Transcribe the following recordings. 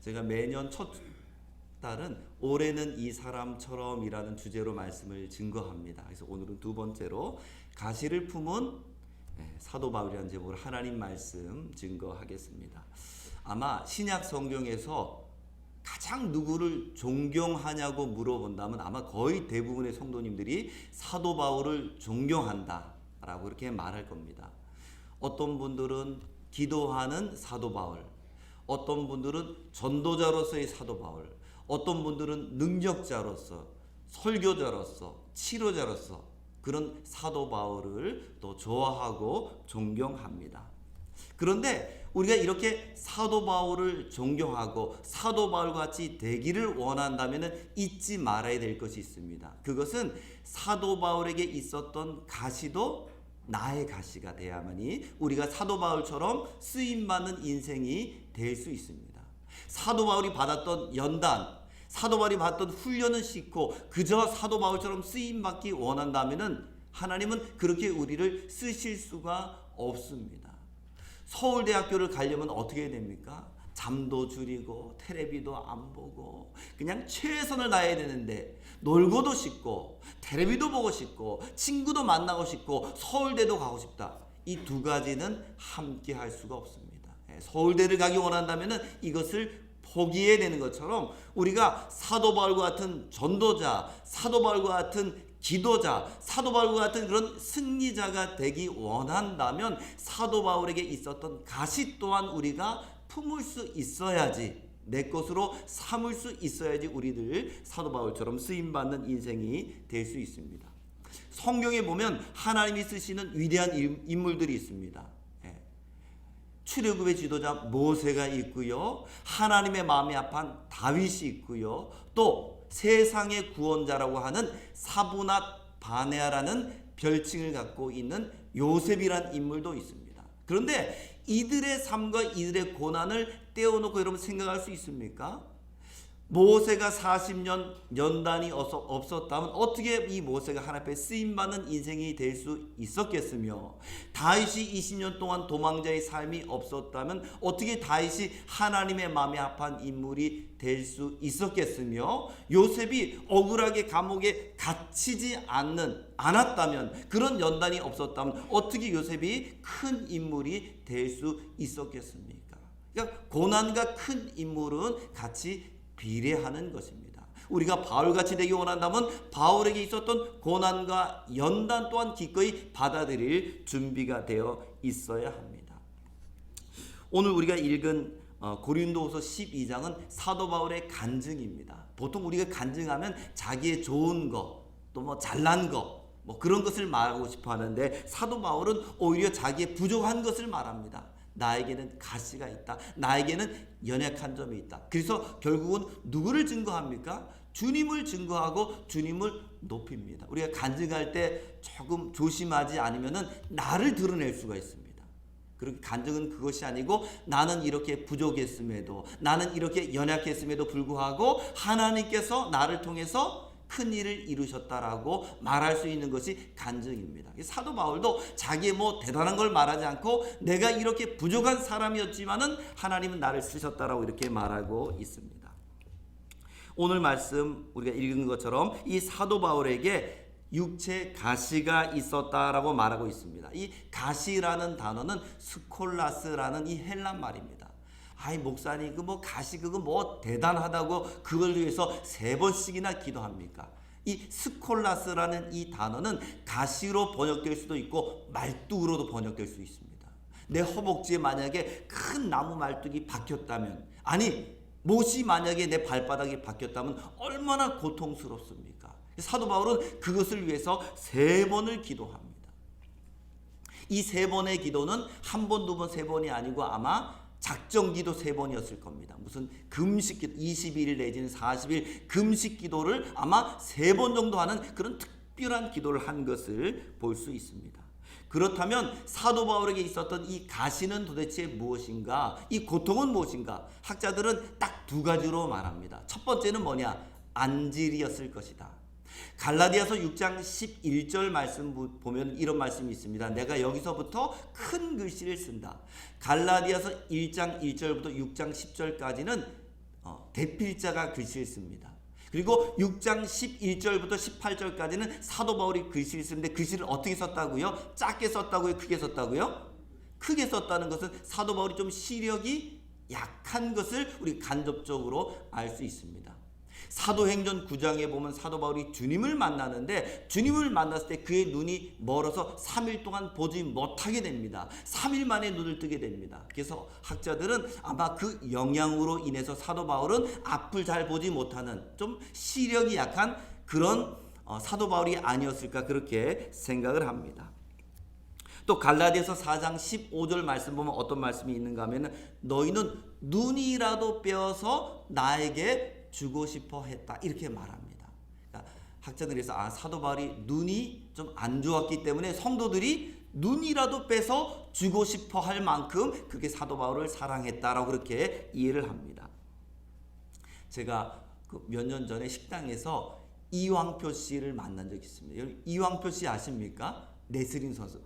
제가 매년 첫 달은 올해는 이 사람처럼이라는 주제로 말씀을 증거합니다. 그래서 오늘은 두 번째로 가시를 품은 사도 바울이라는 제목으로 하나님 말씀 증거하겠습니다. 아마 신약 성경에서 가장 누구를 존경하냐고 물어본다면 아마 거의 대부분의 성도님들이 사도 바울을 존경한다라고 그렇게 말할 겁니다. 어떤 분들은 기도하는 사도 바울, 어떤 분들은 전도자로서의 사도 바울, 어떤 분들은 능력자로서, 설교자로서, 치료자로서 그런 사도 바울을 또 좋아하고 존경합니다. 그런데 우리가 이렇게 사도 바울을 존경하고 사도 바울과 같이 되기를 원한다면 잊지 말아야 될 것이 있습니다. 그것은 사도 바울에게 있었던 가시도 나의 가시가 돼야만이 우리가 사도 바울처럼 쓰임받는 인생이 될 수 있습니다. 사도 바울이 받았던 연단, 사도 바울이 받았던 훈련은 싫고 그저 사도 바울처럼 쓰임받기 원한다면 하나님은 그렇게 우리를 쓰실 수가 없습니다. 서울대학교를 가려면 어떻게 해야 됩니까? 잠도 줄이고 텔레비도 안 보고 그냥 최선을 다해야 되는데 놀고도 싶고 텔레비도 보고 싶고 친구도 만나고 싶고 서울대도 가고 싶다. 이 두 가지는 함께 할 수가 없습니다. 서울대를 가기 원한다면 이것을 포기해야 되는 것처럼 우리가 사도 바울과 같은 전도자, 사도 바울과 같은 기도자, 사도 바울과 같은 그런 승리자가 되기 원한다면 사도 바울에게 있었던 가시 또한 우리가 품을 수 있어야지, 내 것으로 삼을 수 있어야지 우리들 사도 바울처럼 쓰임받는 인생이 될 수 있습니다. 성경에 보면 하나님이 쓰시는 위대한 인물들이 있습니다. 출애굽의 지도자 모세가 있고요, 하나님의 마음에 합한 다윗이 있고요, 또 세상의 구원자라고 하는 사브낫 바네아라는 별칭을 갖고 있는 요셉이란 인물도 있습니다. 그런데 이들의 삶과 이들의 고난을 떼어놓고 여러분 생각할 수 있습니까? 모세가 40년 연단이 없었다면 어떻게 이 모세가 하나님 앞에 쓰임받는 인생이 될 수 있었겠으며, 다윗이 20년 동안 도망자의 삶이 없었다면 어떻게 다윗이 하나님의 마음에 합한 인물이 될 수 있었겠으며, 요셉이 억울하게 감옥에 갇히지 않았다면, 그런 연단이 없었다면 어떻게 요셉이 큰 인물이 될 수 있었겠습니까? 그러니까 고난과 큰 인물은 같이 비례하는 것입니다. 우리가 바울같이 되기 원한다면 바울에게 있었던 고난과 연단 또한 기꺼이 받아들일 준비가 되어 있어야 합니다. 오늘 우리가 읽은 고린도후서 12장은 사도 바울의 간증입니다. 보통 우리가 간증하면 자기의 좋은 거, 또 뭐 잘난 거, 뭐 그런 것을 말하고 싶어 하는데 사도 바울은 오히려 자기의 부족한 것을 말합니다. 나에게는 가시가 있다. 나에게는 연약한 점이 있다. 그래서 결국은 누구를 증거합니까? 주님을 증거하고 주님을 높입니다. 우리가 간증할 때 조금 조심하지 않으면 나를 드러낼 수가 있습니다. 그렇게 간증은 그것이 아니고 나는 이렇게 부족했음에도, 나는 이렇게 연약했음에도 불구하고 하나님께서 나를 통해서 큰 일을 이루셨다라고 말할 수 있는 것이 간증입니다. 사도 바울도 자기의 뭐 대단한 걸 말하지 않고 내가 이렇게 부족한 사람이었지만은 하나님은 나를 쓰셨다라고 이렇게 말하고 있습니다. 오늘 말씀 우리가 읽은 것처럼 이 사도 바울에게 육체 가시가 있었다라고 말하고 있습니다. 이 가시라는 단어는 스콜라스라는 이 헬란 말입니다. 아이 목사님 그 뭐 가시 그거 뭐 대단하다고 그걸 위해서 3번씩이나 기도합니까? 이 스콜라스라는 이 단어는 가시로 번역될 수도 있고 말뚝으로도 번역될 수 있습니다. 내 허벅지에 만약에 큰 나무 말뚝이 박혔다면, 아니 못이 만약에 내 발바닥에 박혔다면 얼마나 고통스럽습니까? 사도 바울은 그것을 위해서 3번을 기도합니다. 이 3번의 기도는 1번, 2번, 3번이 아니고 아마 작정기도 3번이었을 겁니다. 무슨 금식기도 21일 내지는 40일 금식기도를 아마 3번 정도 하는 그런 특별한 기도를 한 것을 볼 수 있습니다. 그렇다면 사도 바울에게 있었던 이 가시는 도대체 무엇인가? 이 고통은 무엇인가? 학자들은 딱 2가지로 말합니다. 첫 번째는 뭐냐? 안질이었을 것이다. 갈라디아서 6장 11절 말씀 보면 이런 말씀이 있습니다. 내가 여기서부터 큰 글씨를 쓴다. 갈라디아서 1장 1절부터 6장 10절까지는 대필자가 글씨를 씁니다. 그리고 6장 11절부터 18절까지는 사도 바울이 글씨를 쓰는데 글씨를 어떻게 썼다고요? 작게 썼다고요? 크게 썼다고요? 크게 썼다는 것은 사도 바울이 좀 시력이 약한 것을 우리 간접적으로 알 수 있습니다. 사도행전 9장에 보면 사도 바울이 주님을 만나는데 주님을 만났을 때 그의 눈이 멀어서 3일 동안 보지 못하게 됩니다. 3일 만에 눈을 뜨게 됩니다. 그래서 학자들은 아마 그 영향으로 인해서 사도 바울은 앞을 잘 보지 못하는 좀 시력이 약한 그런 사도 바울이 아니었을까 그렇게 생각을 합니다. 또 갈라디아서 4장 15절 말씀 보면 어떤 말씀이 있는가 하면 너희는 눈이라도 빼어서 나에게 주고 싶어 했다 이렇게 말합니다. 그러니까 학자들에서 사도 바울이 눈이 좀 안 좋았기 때문에 성도들이 눈이라도 빼서 주고 싶어 할 만큼 그렇게 사도 바울을 사랑했다라고 그렇게 이해를 합니다. 제가 몇 년 전에 식당에서 이황표 씨를 만난 적이 있습니다. 여러분 이황표 씨 아십니까? 레슬링 선수.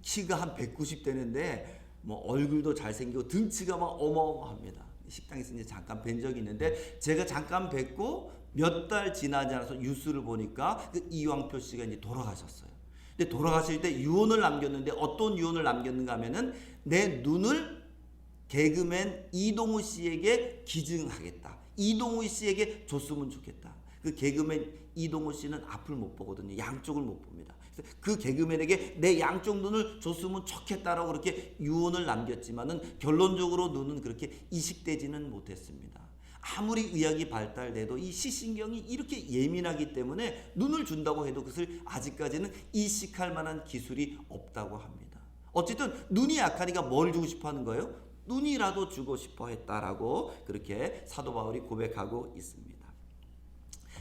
키가 한 190 되는데 얼굴도 잘생기고 등치가 막 어마어마합니다. 식당에서 이제 잠깐 뵌 적이 있는데 제가 잠깐 뵙고 몇 달 지나지 않아서 뉴스를 보니까 그 이황표 씨가 이제 돌아가셨어요. 근데 돌아가실 때 유언을 남겼는데 어떤 유언을 남겼는가 하면은 내 눈을 개그맨 이동우 씨에게 기증하겠다. 이동우 씨에게 줬으면 좋겠다. 그 개그맨 이동우 씨는 앞을 못 보거든요. 양쪽을 못 봅니다. 그 개그맨에게 내 양쪽 눈을 줬으면 좋겠다라고 그렇게 유언을 남겼지만은 결론적으로 눈은 그렇게 이식되지는 못했습니다. 아무리 의학이 발달돼도 이 시신경이 이렇게 예민하기 때문에 눈을 준다고 해도 그것을 아직까지는 이식할 만한 기술이 없다고 합니다. 어쨌든 눈이 약하니까 뭘 주고 싶어 하는 거예요? 눈이라도 주고 싶어 했다라고 그렇게 사도 바울이 고백하고 있습니다.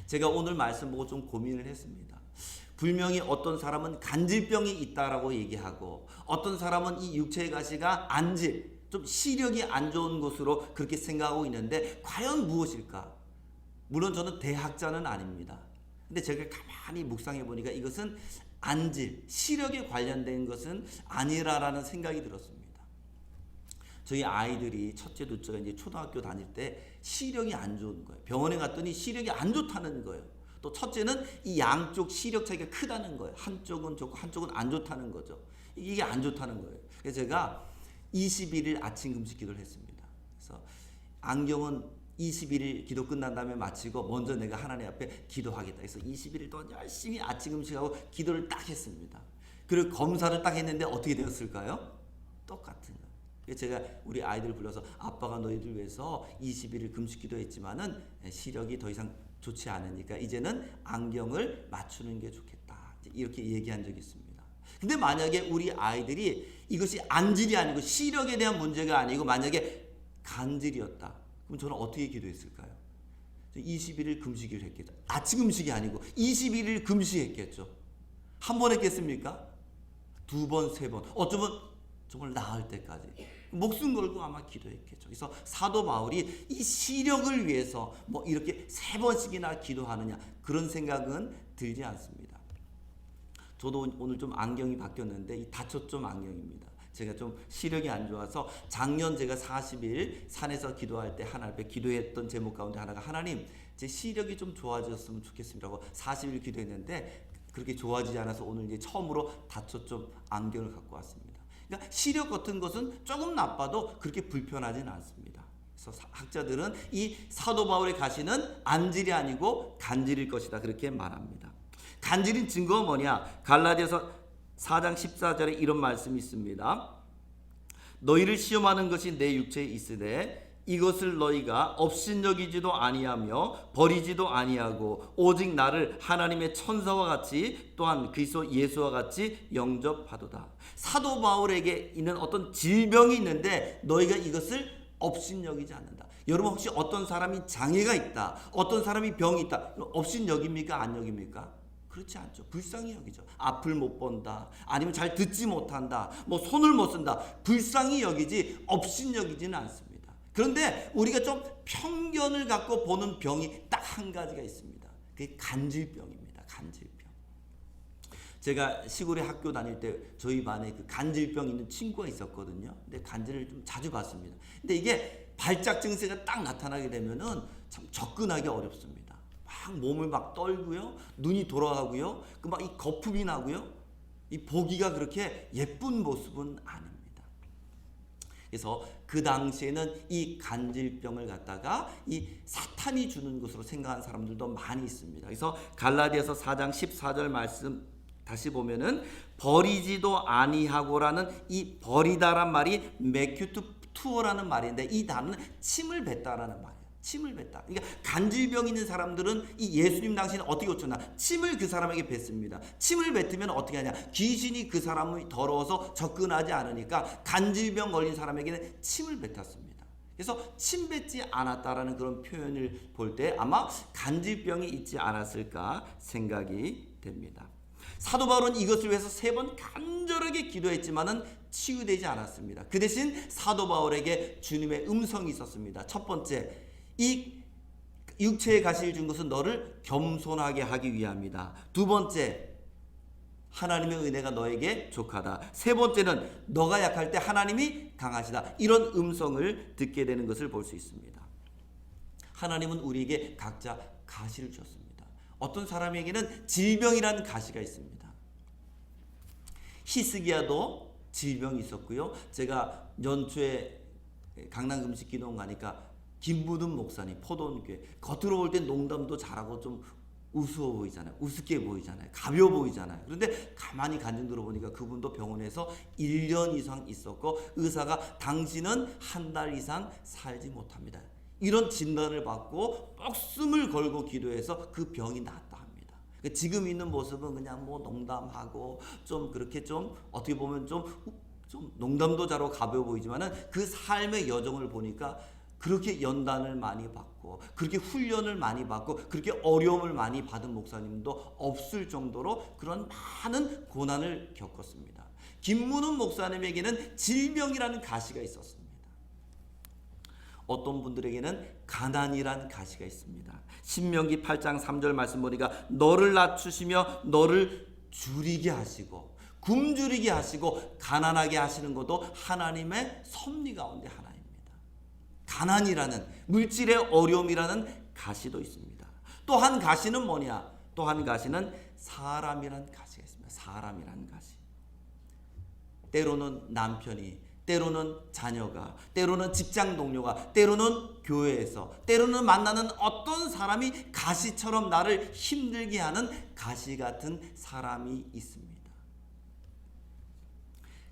제가 오늘 말씀 보고 좀 고민을 했습니다. 분명히 어떤 사람은 간질병이 있다라고 얘기하고 어떤 사람은 이 육체의 가시가 안질, 좀 시력이 안 좋은 것으로 그렇게 생각하고 있는데 과연 무엇일까? 물론 저는 대학자는 아닙니다. 근데 제가 가만히 묵상해 보니까 이것은 안질, 시력에 관련된 것은 아니라라는 생각이 들었습니다. 저희 아이들이 첫째, 둘째가 이제 초등학교 다닐 때 시력이 안 좋은 거예요. 병원에 갔더니 시력이 안 좋다는 거예요. 또 첫째는 이 양쪽 시력 차이가 크다는 거예요. 한쪽은 좋고 한쪽은 안 좋다는 거죠. 이게 안 좋다는 거예요. 그래서 제가 21일 아침 금식 기도를 했습니다. 그래서 안경은 21일 기도 끝난 다음에 마치고 먼저 내가 하나님 앞에 기도하겠다. 그래서 21일 동안 열심히 아침 금식하고 기도를 딱 했습니다. 그리고 검사를 딱 했는데 어떻게 되었을까요? 똑같은 거예요. 그래서 제가 우리 아이들을 불러서 아빠가 너희들 위해서 21일 금식 기도했지만은 시력이 더 이상 좋지 않으니까 이제는 안경을 맞추는 게 좋겠다. 이렇게 얘기한 적이 있습니다. 근데 만약에 우리 아이들이 이것이 안질이 아니고 시력에 대한 문제가 아니고 만약에 간질이었다. 그럼 저는 어떻게 기도했을까요? 21일 금식을 했겠죠. 아침 금식이 아니고 21일 금식했겠죠. 한 번 했겠습니까? 두 번, 세 번. 어쩌면 정말 나을 때까지 목숨 걸고 아마 기도했겠죠. 그래서 사도 바울이 이 시력을 위해서 이렇게 세 번씩이나 기도하느냐 그런 생각은 들지 않습니다. 저도 오늘 좀 안경이 바뀌었는데 이 다초점 안경입니다. 제가 좀 시력이 안 좋아서 작년 제가 40일 산에서 기도할 때 하나님 앞에 기도했던 제목 가운데 하나가 하나님 제 시력이 좀 좋아졌으면 좋겠습니다라고 40일 기도했는데 그렇게 좋아지지 않아서 오늘 이제 처음으로 다초점 안경을 갖고 왔습니다. 그러니까 시력 같은 것은 조금 나빠도 그렇게 불편하지는 않습니다. 그래서 학자들은 이 사도 바울의 가시는 안질이 아니고 간질일 것이다 그렇게 말합니다. 간질인 증거가 뭐냐? 갈라디아서 4장 14절에 이런 말씀이 있습니다. 너희를 시험하는 것이 내 육체에 있으되 이것을 너희가 업신여기지도 아니하며 버리지도 아니하고 오직 나를 하나님의 천사와 같이 또한 그리스도 예수와 같이 영접하도다. 사도 바울에게 있는 어떤 질병이 있는데 너희가 이것을 업신여기지 않는다. 여러분 혹시 어떤 사람이 장애가 있다, 어떤 사람이 병이 있다, 업신여깁니까? 안 여깁니까? 그렇지 않죠. 불쌍히 여기죠. 앞을 못 본다, 아니면 잘 듣지 못한다, 손을 못 쓴다, 불쌍히 여기지 업신여기지는 않습니다. 그런데 우리가 좀 편견을 갖고 보는 병이 딱 한 가지가 있습니다. 그게 간질병입니다. 간질병. 제가 시골에 학교 다닐 때 저희 반에 그 간질병 있는 친구가 있었거든요. 근데 간질을 좀 자주 봤습니다. 근데 이게 발작 증세가 딱 나타나게 되면은 참 접근하기 어렵습니다. 막 몸을 막 떨고요, 눈이 돌아가고요, 그 막 이 거품이 나고요, 이 보기가 그렇게 예쁜 모습은 아닙니다. 그래서 그 당시에는 이 간질병을 갖다가 이 사탄이 주는 것으로 생각한 사람들도 많이 있습니다. 그래서 갈라디아서 4장 14절 말씀 다시 보면은 버리지도 아니하고라는 이 버리다란 말이 메큐투어라는 말인데, 이 단어는 침을 뱉다라는 말이에요. 침을 뱉다. 그러니까 간질병 있는 사람들은 이 예수님 당시에는 어떻게 고쳤나? 침을 그 사람에게 뱉습니다. 침을 뱉으면 어떻게 하냐? 귀신이 그 사람이 더러워서 접근하지 않으니까 간질병 걸린 사람에게는 침을 뱉었습니다. 그래서 침 뱉지 않았다라는 그런 표현을 볼 때 아마 간질병이 있지 않았을까 생각이 됩니다. 사도 바울은 이것을 위해서 3번 간절하게 기도했지만은 치유되지 않았습니다. 그 대신 사도 바울에게 주님의 음성이 있었습니다. 첫 번째, 이 육체의 가시를 준 것은 너를 겸손하게 하기 위함이다. 두 번째, 하나님의 은혜가 너에게 족하다. 세 번째는 너가 약할 때 하나님이 강하시다. 이런 음성을 듣게 되는 것을 볼 수 있습니다. 하나님은 우리에게 각자 가시를 주셨습니다. 어떤 사람에게는 질병이라는 가시가 있습니다. 히스기야도 질병이 있었고요. 제가 연초에 강남 금식기도원 가니까 김부든 목사님, 포도원교회, 겉으로 볼 땐 농담도 잘하고 좀 우스워 보이잖아요. 우습게 보이잖아요. 가벼워 보이잖아요. 그런데 가만히 간증 들어보니까 그분도 병원에서 1년 이상 있었고 의사가 당신은 한 달 이상 살지 못합니다. 이런 진단을 받고 목숨을 걸고 기도해서 그 병이 낫다 합니다. 지금 있는 모습은 그냥 뭐 농담하고 좀 그렇게 좀 어떻게 보면 좀 농담도 잘하고 가벼워 보이지만은 그 삶의 여정을 보니까 그렇게 연단을 많이 받고 그렇게 훈련을 많이 받고 그렇게 어려움을 많이 받은 목사님도 없을 정도로 그런 많은 고난을 겪었습니다. 김문훈 목사님에게는 질병이라는 가시가 있었습니다. 어떤 분들에게는 가난이란 가시가 있습니다. 신명기 8장 3절 말씀 보니까 너를 낮추시며 너를 줄이게 하시고 굶주리게 하시고 가난하게 하시는 것도 하나님의 섭리 가운데 하나입니다. 가난이라는 물질의 어려움이라는 가시도 있습니다. 또 한 가시는 뭐냐? 또 한 가시는 사람이란 가시가 있습니다. 사람이란 가시. 때로는 남편이, 때로는 자녀가, 때로는 직장 동료가, 때로는 교회에서, 때로는 만나는 어떤 사람이 가시처럼 나를 힘들게 하는 가시 같은 사람이 있습니다.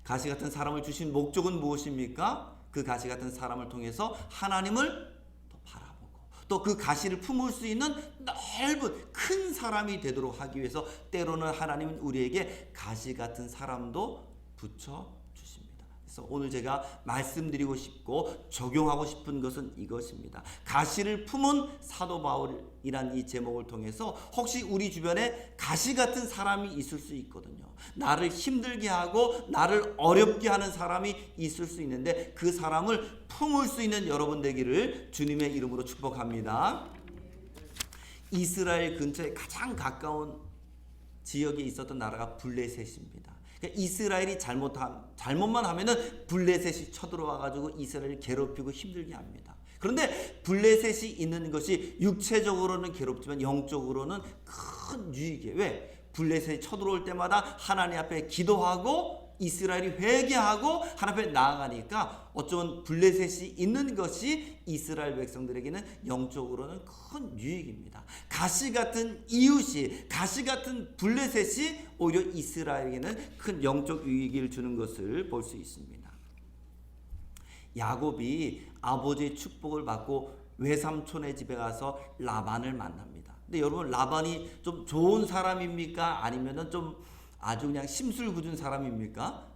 가시 같은 사람을 주신 목적은 무엇입니까? 그 가시 같은 사람을 통해서 하나님을 또 바라보고 또 그 가시를 품을 수 있는 넓은 큰 사람이 되도록 하기 위해서 때로는 하나님은 우리에게 가시 같은 사람도 붙여 주십니다. 그래서 오늘 제가 말씀드리고 싶고 적용하고 싶은 것은 이것입니다. 가시를 품은 사도 바울이란 이 제목을 통해서 혹시 우리 주변에 가시 같은 사람이 있을 수 있거든요. 나를 힘들게 하고 나를 어렵게 하는 사람이 있을 수 있는데 그 사람을 품을 수 있는 여러분 되기를 주님의 이름으로 축복합니다. 이스라엘 근처에 가장 가까운 지역에 있었던 나라가 블레셋입니다. 그러니까 이스라엘이 잘못만 하면은 블레셋이 쳐들어와 가지고 이스라엘을 괴롭히고 힘들게 합니다. 그런데 블레셋이 있는 것이 육체적으로는 괴롭지만 영적으로는 큰 유익이에요. 왜? 블레셋이 쳐들어올 때마다 하나님 앞에 기도하고 이스라엘이 회개하고 하나님 앞에 나아가니까 어쩌면 블레셋이 있는 것이 이스라엘 백성들에게는 영적으로는 큰 유익입니다. 가시 같은 이웃이, 가시 같은 블레셋이 오히려 이스라엘에게는 큰 영적 유익을 주는 것을 볼 수 있습니다. 야곱이 아버지의 축복을 받고 외삼촌의 집에 가서 라반을 만납니다. 근데 여러분, 라반이 좀 좋은 사람입니까? 아니면은 좀 아주 그냥 심술 굳은 사람입니까?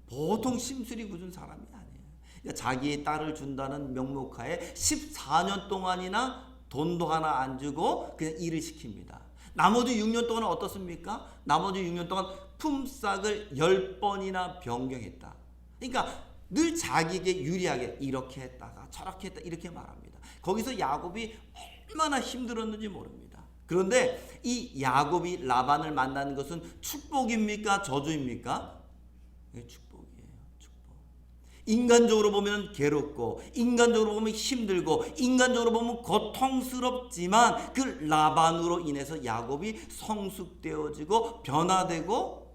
보통 심술이 굳은 사람이 아니에요. 그러니까 자기의 딸을 준다는 명목하에 14년 동안이나 돈도 하나 안 주고 그냥 일을 시킵니다. 나머지 6년 동안은 어떻습니까? 나머지 6년 동안 품삯을 10번이나 변경했다. 그러니까 늘 자기에게 유리하게 이렇게 했다가 저렇게 했다 이렇게 말합니다. 거기서 야곱이 얼마나 힘들었는지 모릅니다. 그런데 이 야곱이 라반을 만나는 것은 축복입니까? 저주입니까? 축복이에요. 축복. 인간적으로 보면 괴롭고, 인간적으로 보면 힘들고, 인간적으로 보면 고통스럽지만 그 라반으로 인해서 야곱이 성숙되어지고 변화되고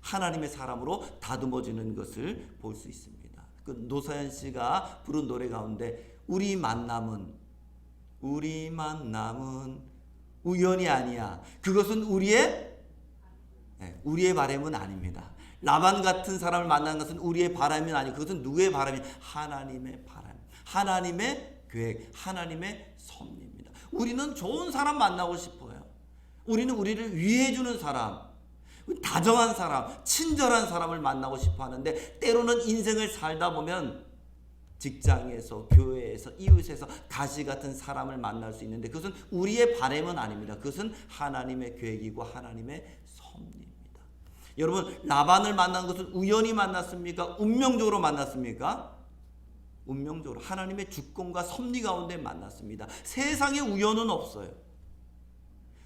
하나님의 사람으로 다듬어지는 것을 볼 수 있습니다. 그 노사연 씨가 부른 노래 가운데 우리 만남은 우연이 아니야. 그것은 우리의 바람은 아닙니다. 라반 같은 사람을 만나는 것은 우리의 바람이 아니고 그것은 누구의 바람이? 하나님의 바람, 하나님의 계획, 하나님의 섭리입니다. 우리는 좋은 사람 만나고 싶어요. 우리는 우리를 위해주는 사람, 다정한 사람, 친절한 사람을 만나고 싶어 하는데 때로는 인생을 살다 보면 직장에서, 교회에서, 이웃에서 가시 같은 사람을 만날 수 있는데 그것은 우리의 바람은 아닙니다. 그것은 하나님의 계획이고 하나님의 섭리입니다. 여러분, 라반을 만난 것은 우연히 만났습니까? 운명적으로 만났습니까? 운명적으로 하나님의 주권과 섭리 가운데 만났습니다. 세상에 우연은 없어요.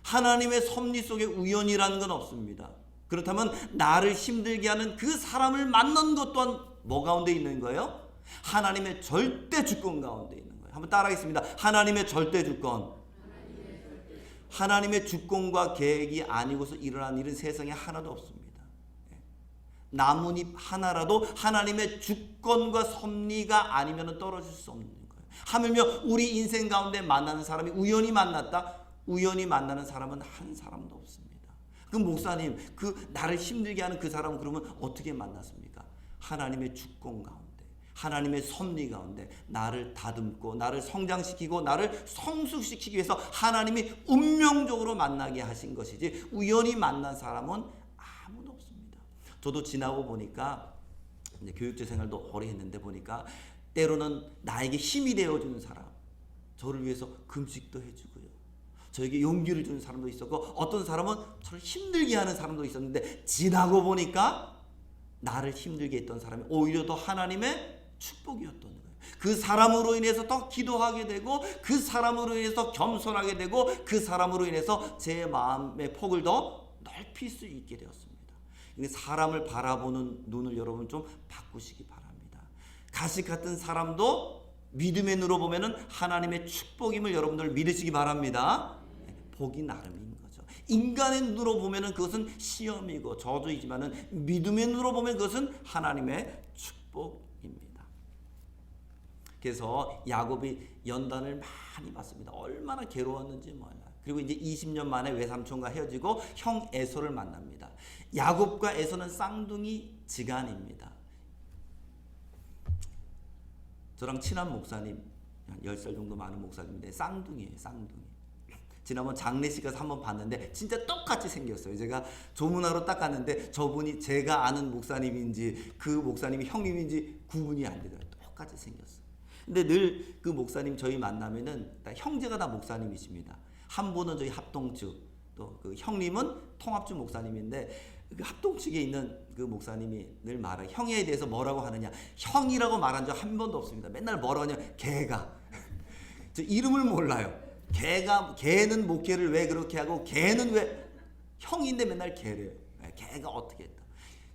하나님의 섭리 속에 우연이라는 건 없습니다. 그렇다면 나를 힘들게 하는 그 사람을 만난 것 또한 뭐 가운데 있는 거예요? 하나님의 절대 주권 가운데 있는 거예요. 한번 따라하겠습니다. 하나님의 절대 주권. 하나님의 주권과 계획이 아니고서 일어난 일은 세상에 하나도 없습니다. 나뭇잎 하나라도 하나님의 주권과 섭리가 아니면 떨어질 수 없는 거예요. 하물며 우리 인생 가운데 만나는 사람이 우연히 만났다? 우연히 만나는 사람은 한 사람도 없습니다. 그 목사님, 그 나를 힘들게 하는 그 사람은 그러면 어떻게 만났습니까? 하나님의 주권 가운데, 하나님의 섭리 가운데 나를 다듬고 나를 성장시키고 나를 성숙시키기 위해서 하나님이 운명적으로 만나게 하신 것이지 우연히 만난 사람은 아무도 없습니다. 저도 지나고 보니까 이제 교육자 생활도 오래 했는데 보니까 때로는 나에게 힘이 되어주는 사람, 저를 위해서 금식도 해주고요, 저에게 용기를 주는 사람도 있었고 어떤 사람은 저를 힘들게 하는 사람도 있었는데 지나고 보니까 나를 힘들게 했던 사람이 오히려 더 하나님의 축복이었던 거예요. 그 사람으로 인해서 더 기도하게 되고 그 사람으로 인해서 겸손하게 되고 그 사람으로 인해서 제 마음의 폭을 더 넓힐 수 있게 되었습니다. 사람을 바라보는 눈을 여러분 좀 바꾸시기 바랍니다. 가시 같은 사람도 믿음의 눈으로 보면은 하나님의 축복임을 여러분들 믿으시기 바랍니다. 복이 나름인 거죠. 인간의 눈으로 보면은 그것은 시험이고 저주이지만은 믿음의 눈으로 보면 그것은 하나님의 축복입니다. 그래서 야곱이 연단을 많이 받습니다. 얼마나 괴로웠는지 몰라요. 그리고 이제 20년 만에 외삼촌과 헤어지고 형 에서를 만납니다. 야곱과 에서는 쌍둥이 지간입니다. 저랑 친한 목사님, 한 10살 정도 많은 목사님인데 쌍둥이에요. 쌍둥이. 지난번 장례식 가서 한번 봤는데 진짜 똑같이 생겼어요. 제가 조문하러 딱 갔는데 저분이 제가 아는 목사님인지 그 목사님이 형님인지 구분이 안 되더라고요. 똑같이 생겼어요. 근데 늘 그 목사님 저희 만나면은 형제가 다 목사님이십니다. 한 분은 저희 합동측, 또 그 형님은 통합주 목사님인데 그 합동측에 있는 그 목사님이 늘 말해요. 형에 대해서 뭐라고 하느냐? 형이라고 말한 적 한 번도 없습니다. 맨날 뭐라고 하냐? 걔가. 저 이름을 몰라요. 걔는 목회를 왜 그렇게 하고 걔는 왜 형인데 맨날 걔래요. 걔가 어떻게 했다.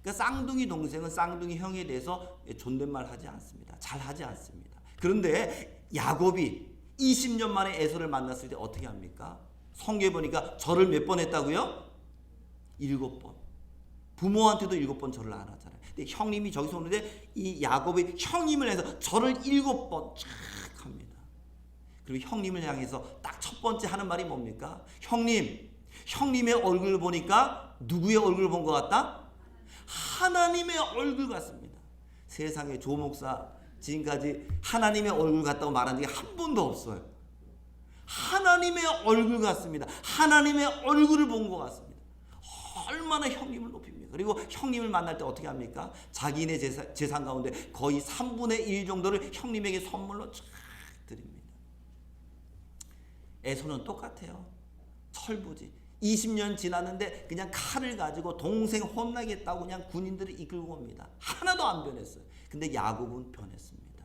그러니까 쌍둥이 동생은 쌍둥이 형에 대해서 존댓말 하지 않습니다. 잘 하지 않습니다. 그런데 야곱이 20년 만에 에서를 만났을 때 어떻게 합니까? 성경에 보니까 절을 몇 번 했다고요? 7번. 부모한테도 7번 절을 안 하잖아요. 근데 형님이 저기서 오는데 이 야곱이 형님을 해서 절을 7번 쫙 합니다. 그리고 형님을 향해서 딱 첫 번째 하는 말이 뭡니까? 형님의 얼굴을 보니까 누구의 얼굴을 본 것 같다? 하나님의 얼굴 같습니다. 세상에 조 목사 지금까지 하나님의 얼굴 같다고 말한 적이 한 번도 없어요. 하나님의 얼굴 같습니다. 하나님의 얼굴을 본 것 같습니다. 얼마나 형님을 높입니까? 그리고 형님을 만날 때 어떻게 합니까? 자기네 재산 가운데 거의 3분의 1 정도를 형님에게 선물로 쫙 드립니다. 에서는 똑같아요. 철부지. 20년 지났는데 그냥 칼을 가지고 동생 혼나겠다고 그냥 군인들을 이끌고 옵니다. 하나도 안 변했어요. 근데 야곱은 변했습니다.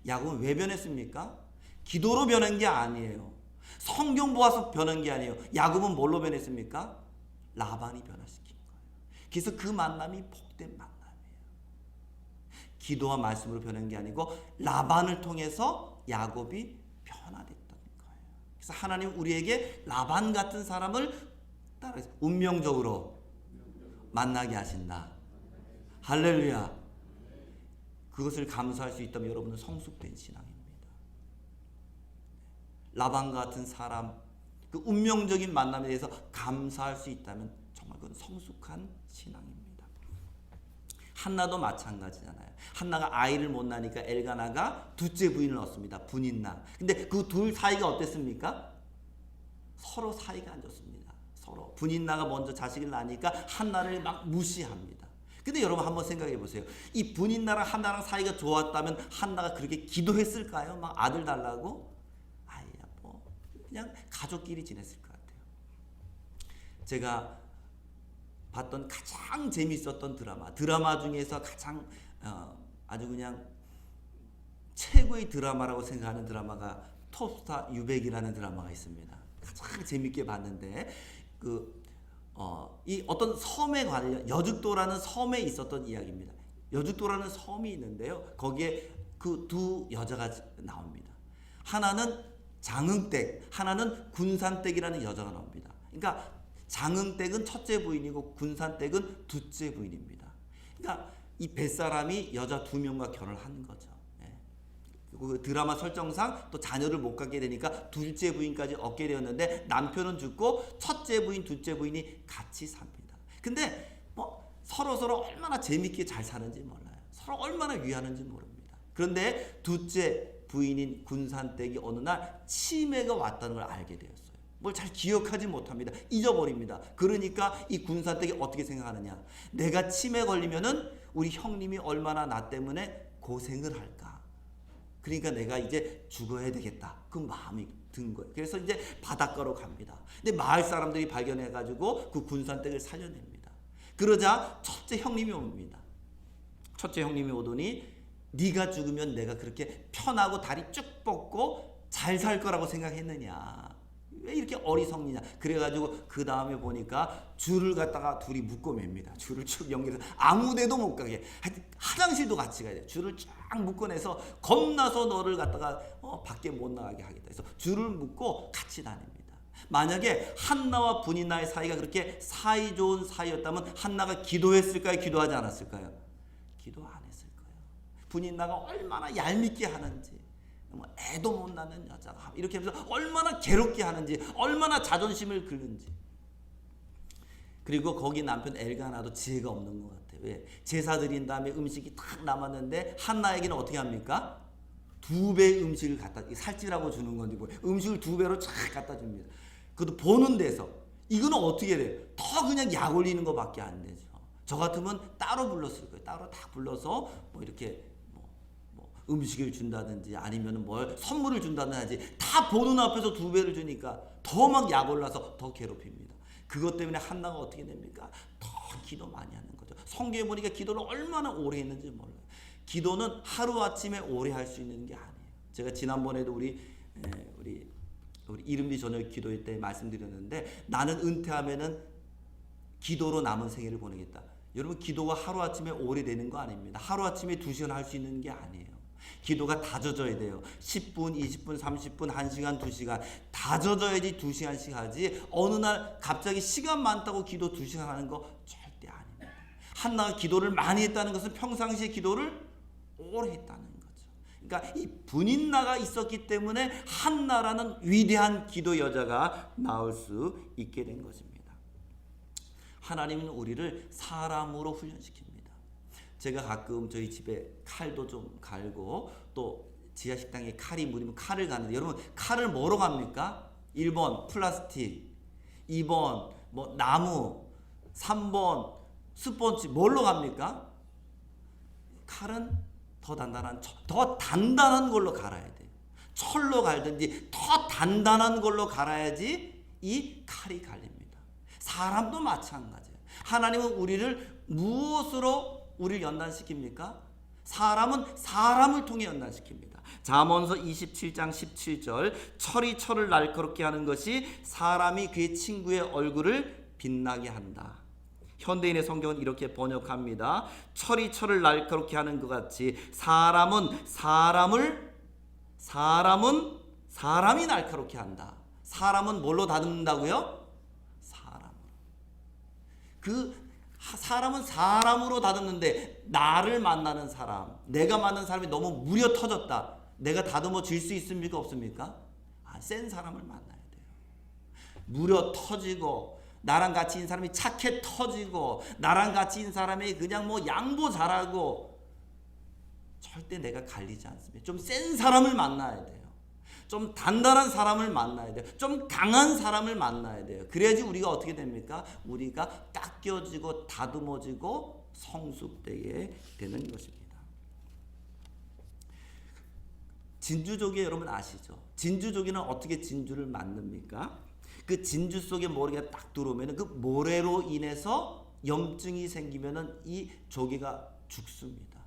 야곱은 왜 변했습니까? 기도로 변한 게 아니에요. 성경 보아서 변한 게 아니에요. 야곱은 뭘로 변했습니까? 라반이 변화시킨 거예요. 그래서 그 만남이 복된 만남이에요. 기도와 말씀으로 변한 게 아니고 라반을 통해서 야곱이 변화됐던 거예요. 그래서 하나님 우리에게 라반 같은 사람을 따라서 운명적으로 만나게 하신다. 할렐루야. 그것을 감수할 수 있다면 여러분은 성숙된 신앙입니다. 라반 같은 사람, 그 운명적인 만남에 대해서 감사할 수 있다면 정말 그건 성숙한 신앙입니다. 한나도 마찬가지잖아요. 한나가 아이를 못 낳으니까 엘가나가 둘째 부인을 얻습니다. 분인나. 근데 그 둘 사이가 어땠습니까? 서로 사이가 안 좋습니다. 서로. 분인나가 먼저 자식을 낳으니까 한나를 막 무시합니다. 근데 여러분 한번 생각해 보세요. 이 분인나랑 한나랑 사이가 좋았다면 한나가 그렇게 기도했을까요? 막 아들 달라고? 아야 뭐 그냥 가족끼리 지냈을 것 같아요. 제가 봤던 가장 재밌었던 드라마 중에서 가장 아주 그냥 최고의 드라마라고 생각하는 드라마가 톱스타 유백이라는 드라마가 있습니다. 가장 재밌게 봤는데 이 어떤 섬에 관련 여죽도라는 섬에 있었던 이야기입니다. 여죽도라는 섬이 있는데요. 거기에 그 두 여자가 나옵니다. 하나는 장흥댁, 하나는 군산댁이라는 여자가 나옵니다. 그러니까 장흥댁은 첫째 부인이고 군산댁은 둘째 부인입니다. 그러니까 이 뱃사람이 여자 두 명과 결혼을 한 거죠. 그 드라마 설정상 또 자녀를 못 갖게 되니까 둘째 부인까지 얻게 되었는데 남편은 죽고 첫째 부인, 둘째 부인이 같이 삽니다. 근데 뭐 서로 얼마나 재밌게 잘 사는지 몰라요. 서로 얼마나 위하는지 모릅니다. 그런데 둘째 부인인 군산댁이 어느 날 치매가 왔다는 걸 알게 되었어요. 뭘 잘 기억하지 못합니다. 잊어버립니다. 그러니까 이 군산댁이 어떻게 생각하느냐. 내가 치매 걸리면은 우리 형님이 얼마나 나 때문에 고생을 할까. 그러니까 내가 이제 죽어야 되겠다. 그 마음이 든 거예요. 그래서 이제 바닷가로 갑니다. 근데 마을 사람들이 발견해가지고 그 군산댁을 살려냅니다. 그러자 첫째 형님이 옵니다. 첫째 형님이 오더니 네가 죽으면 내가 그렇게 편하고 다리 쭉 뻗고 잘 살 거라고 생각했느냐. 왜 이렇게 어리석느냐. 그래가지고 그 다음에 보니까 줄을 갖다가 둘이 묶어맵니다. 줄을 쭉 연결해서 아무 데도 못 가게. 화장실도 같이 가야 돼. 줄을 쫙 묶어내서 겁나서 너를 갖다가 밖에 못 나가게 하겠다. 그래서 줄을 묶고 같이 다닙니다. 만약에 한나와 분인나의 사이가 그렇게 사이 좋은 사이였다면 한나가 기도했을까요? 기도하지 않았을까요? 기도 안 했을 거예요. 분인나가 얼마나 얄밉게 하는지. 애도 못 낳는 여자가 이렇게 하면서 얼마나 괴롭게 하는지, 얼마나 자존심을 긁는지. 그리고 거기 남편 엘가나도 지혜가 없는 것 같아요. 왜? 제사 드린 다음에 음식이 딱 남았는데 한나에게는 어떻게 합니까? 2배 음식을 갖다, 살찌라고 주는 건지 뭐 음식을 2배로 쫙 갖다 줍니다. 그것도 보는 데서. 이거는 어떻게 돼요? 더 그냥 약 올리는 것밖에 안 되죠. 저 같으면 따로 불렀을 거예요. 따로 다 불러서 뭐 이렇게 음식을 준다든지 아니면 뭘 선물을 준다든지 다 보는 앞에서 2배를 주니까 더 막 약 올라서 더 괴롭힙니다. 그것 때문에 한나가 어떻게 됩니까? 더 기도 많이 하는 거죠. 성경에 보니까 기도를 얼마나 오래 했는지 몰라요. 기도는 하루아침에 오래 할 수 있는 게 아니에요. 제가 지난번에도 우리 이름비 저녁 기도회 때 말씀드렸는데 나는 은퇴하면은 기도로 남은 생애를 보내겠다. 여러분 기도가 하루아침에 오래되는 거 아닙니다. 하루아침에 2시간 할 수 있는 게 아니에요. 기도가 다져져야 돼요. 10분, 20분, 30분, 1시간, 2시간 다져져야지 2시간씩 하지. 어느 날 갑자기 시간 많다고 기도 2시간 하는 거 절대 아닙니다. 한나가 기도를 많이 했다는 것은 평상시에 기도를 오래 했다는 거죠. 그러니까 이 분인나가 있었기 때문에 한나라는 위대한 기도 여자가 나올 수 있게 된 것입니다. 하나님은 우리를 사람으로 훈련시킵니다. 제가 가끔 저희 집에 칼도 좀 갈고 또 지하 식당에 칼이 묻으면 칼을 가는데 여러분 칼을 뭐로 갑니까? 1번 플라스틱, 2번 뭐 나무, 3번 스펀지 뭘로 갑니까? 칼은 더 단단한 걸로 갈아야 돼요. 철로 갈든지 더 단단한 걸로 갈아야지 이 칼이 갈립니다. 사람도 마찬가지예요. 하나님은 우리를 무엇으로 우리를 연단시킵니까? 사람은 사람을 통해 연단시킵니다. 잠언서 27장 17절 철이 철을 날카롭게 하는 것이 사람이 그의 친구의 얼굴을 빛나게 한다. 현대인의 성경은 이렇게 번역합니다. 철이 철을 날카롭게 하는 것 같이 사람이 날카롭게 한다. 사람은 뭘로 다듬는다고요? 사람은 사람으로 다듬는데 나를 만나는 사람, 내가 만난 사람이 너무 무려 터졌다. 내가 다듬어 질 수 있습니까? 없습니까? 센 사람을 만나야 돼요. 무려 터지고 나랑 같이 있는 사람이 착해 터지고 나랑 같이 있는 사람이 그냥 뭐 양보 잘하고 절대 내가 갈리지 않습니다. 좀 센 사람을 만나야 돼요. 좀 단단한 사람을 만나야 돼요. 좀 강한 사람을 만나야 돼요. 그래야지 우리가 어떻게 됩니까? 우리가 깎여지고 다듬어지고 성숙되게 되는 것입니다. 진주조개 여러분 아시죠? 진주조개는 어떻게 진주를 만듭니까? 그 진주 속에 모래가 딱 들어오면 그 모래로 인해서 염증이 생기면 이 조개가 죽습니다.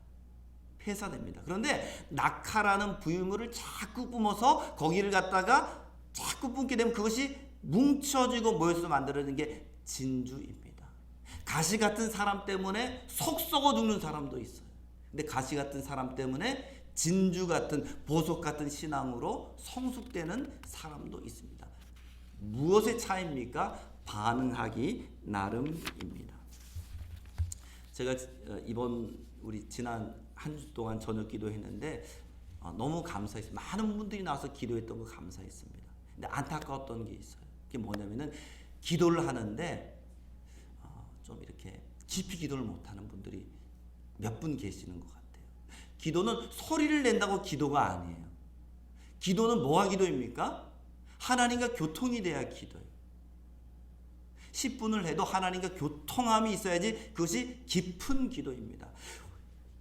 폐사됩니다. 그런데 낙하라는 부유물을 자꾸 뿜어서 거기를 갖다가 자꾸 뿜게 되면 그것이 뭉쳐지고 모여서 만들어지는 게 진주입니다. 가시 같은 사람 때문에 속 썩어 죽는 사람도 있어요. 근데 가시 같은 사람 때문에 진주 같은 보석 같은 신앙으로 성숙되는 사람도 있습니다. 무엇의 차이입니까? 반응하기 나름입니다. 제가 우리 지난 한 주 동안 저녁 기도했는데 너무 감사했어요. 많은 분들이 나와서 기도했던 거 감사했습니다. 근데 안타까웠던 게 있어요. 그게 뭐냐면은 기도를 하는데 좀 이렇게 깊이 기도를 못하는 분들이 몇 분 계시는 것 같아요. 기도는 소리를 낸다고 기도가 아니에요. 기도는 뭐가 기도입니까? 하나님과 교통이 돼야 기도예요. 10분을 해도 하나님과 교통함이 있어야지 그것이 깊은 기도입니다.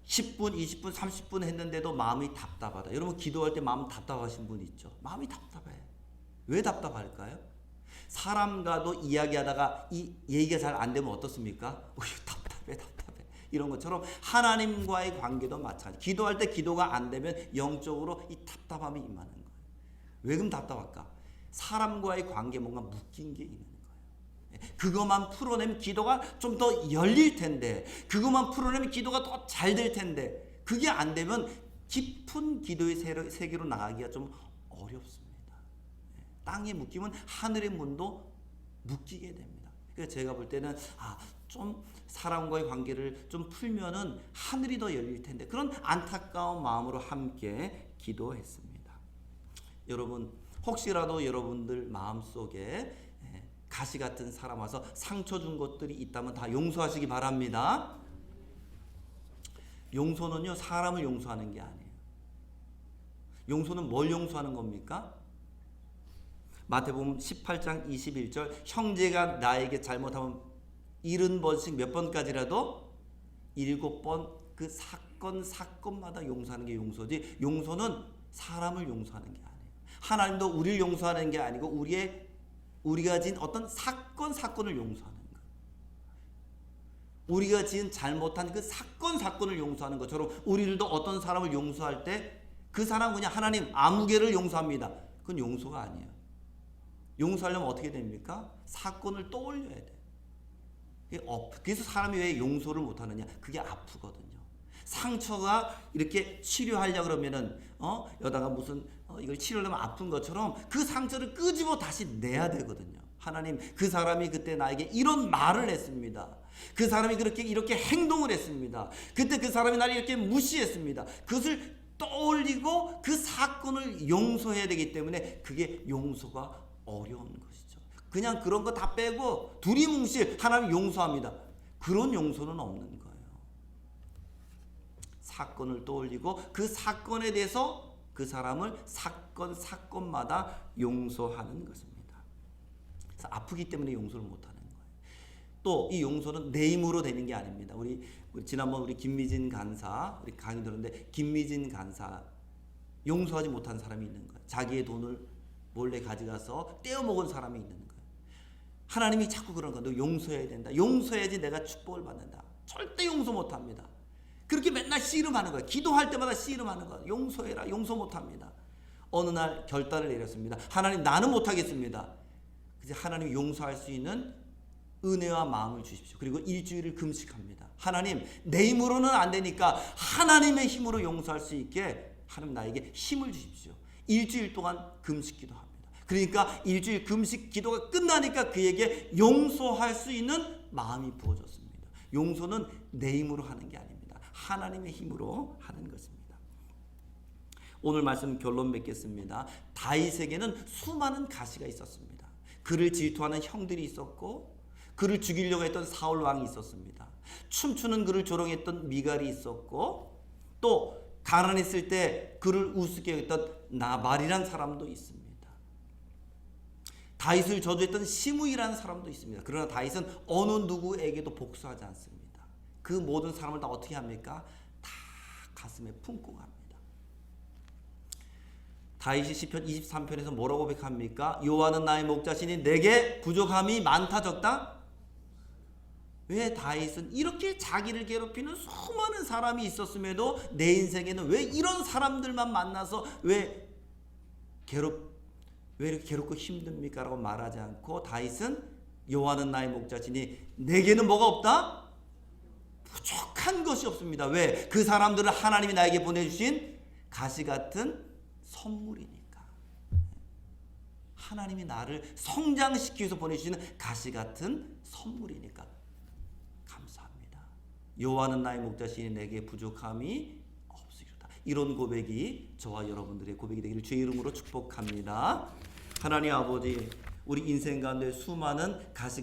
10분, 20분, 30분 했는데도 마음이 답답하다. 여러분 기도할 때 마음 답답하신 분 있죠? 마음이 답답해. 왜 답답할까요? 사람과도 이야기하다가 이 얘기가 잘 안 되면 어떻습니까? 답답해. 이런 것처럼 하나님과의 관계도 마찬가지. 기도할 때 기도가 안 되면 영적으로 이 답답함이 임하는 거예요. 왜 그럼 답답할까? 사람과의 관계 뭔가 묶인 게 있는 거예요. 그것만 풀어내면 기도가 좀 더 열릴 텐데, 그것만 풀어내면 기도가 더 잘 될 텐데, 그게 안 되면 깊은 기도의 세계로 나가기가 좀 어렵습니다. 땅에 묶이면 하늘의 문도 묶이게 됩니다. 그래서 제가 볼 때는 좀 사람과의 관계를 좀 풀면은 하늘이 더 열릴 텐데, 그런 안타까운 마음으로 함께 기도했습니다. 여러분 혹시라도 여러분들 마음속에 가시 같은 사람 와서 상처 준 것들이 있다면 다 용서하시기 바랍니다. 용서는요 사람을 용서하는 게 아니에요. 용서는 뭘 용서하는 겁니까? 마태복음 18장 21절 형제가 나에게 잘못하면 70번씩 몇 번까지라도 7번 그 사건마다 용서하는 게 용서지, 용서는 사람을 용서하는 게 아니에요. 하나님도 우리를 용서하는 게 아니고 우리가 지은 어떤 사건을 용서하는 거예요. 우리가 지은 잘못한 그 사건을 용서하는 것처럼 우리들도 어떤 사람을 용서할 때 그 사람은 그냥 하나님 아무개를 용서합니다. 그건 용서가 아니에요. 용서하려면 어떻게 됩니까? 사건을 떠올려야 돼요. 그래서 사람이 왜 용서를 못하느냐? 그게 아프거든요. 상처가 이렇게 치료하려고 그러면은 여다가 무슨 이걸 치료하려면 아픈 것처럼 그 상처를 끄집어 다시 내야 되거든요. 하나님 그 사람이 그때 나에게 이런 말을 했습니다. 그 사람이 이렇게 행동을 했습니다. 그때 그 사람이 나를 이렇게 무시했습니다. 그것을 떠올리고 그 사건을 용서해야 되기 때문에 그게 용서가 어려운 것이죠. 그냥 그런 거 다 빼고 두리뭉실 하나님 용서합니다. 그런 용서는 없는 거예요. 사건을 떠올리고 그 사건에 대해서 그 사람을 사건마다 용서하는 것입니다. 그래서 아프기 때문에 용서를 못하는 거예요. 또 이 용서는 내 힘으로 되는 게 아닙니다. 우리 지난번 우리 김미진 간사 우리 강의 들었는데 김미진 간사 용서하지 못한 사람이 있는 거예요. 자기의 돈을 몰래 가져가서 떼어먹은 사람이 있는 거예요. 하나님이 자꾸 그런 거예요. 너 용서해야 된다. 용서해야지 내가 축복을 받는다. 절대 용서 못합니다. 그렇게 맨날 씨름하는 거예요. 기도할 때마다 씨름하는 거예요. 용서해라. 용서 못합니다. 어느 날 결단을 내렸습니다. 하나님 나는 못하겠습니다. 그래서 하나님이 용서할 수 있는 은혜와 마음을 주십시오. 그리고 일주일을 금식합니다. 하나님, 내 힘으로는 안 되니까 하나님의 힘으로 용서할 수 있게 하나님 나에게 힘을 주십시오. 일주일 동안 금식 기도합니다. 그러니까 일주일 금식 기도가 끝나니까 그에게 용서할 수 있는 마음이 부어졌습니다. 용서는 내 힘으로 하는 게 아닙니다. 하나님의 힘으로 하는 것입니다. 오늘 말씀 결론 맺겠습니다. 다윗에게는 수많은 가시가 있었습니다. 그를 질투하는 형들이 있었고, 그를 죽이려고 했던 사울 왕이 있었습니다. 춤추는 그를 조롱했던 미갈이 있었고, 또 가난했을 때 그를 우습게 했던 나발이란 사람도 있습니다. 다윗을 저주했던 시므이라는 사람도 있습니다. 그러나 다윗은 어느 누구에게도 복수하지 않습니다. 그 모든 사람을 다 어떻게 합니까? 다 가슴에 품고 갑니다. 다윗이 시편 23편에서 뭐라고 고백합니까? 여호와는 나의 목자시니 내게 부족함이 많다 적다? 왜 다윗은 이렇게 자기를 괴롭히는 수많은 사람이 있었음에도 내 인생에는 왜 이런 사람들만 만나서 왜 이렇게 괴롭고 힘듭니까? 라고 말하지 않고 다윗은 여호와는 나의 목자시니 내게는 뭐가 없다? 부족한 것이 없습니다. 왜? 그 사람들은 하나님이 나에게 보내주신 가시 같은 선물이니까. 하나님이 나를 성장시키기 위해서 보내주시는 가시 같은 선물이니까 감사합니다. 여호와는 나의 목자시니 내게 부족함이 없으리로다. 이런 고백이 저와 여러분들의 고백이 되기를 주의 이름으로 축복합니다. 하나님 아버지, 우리 인생 가운데 수많은 가시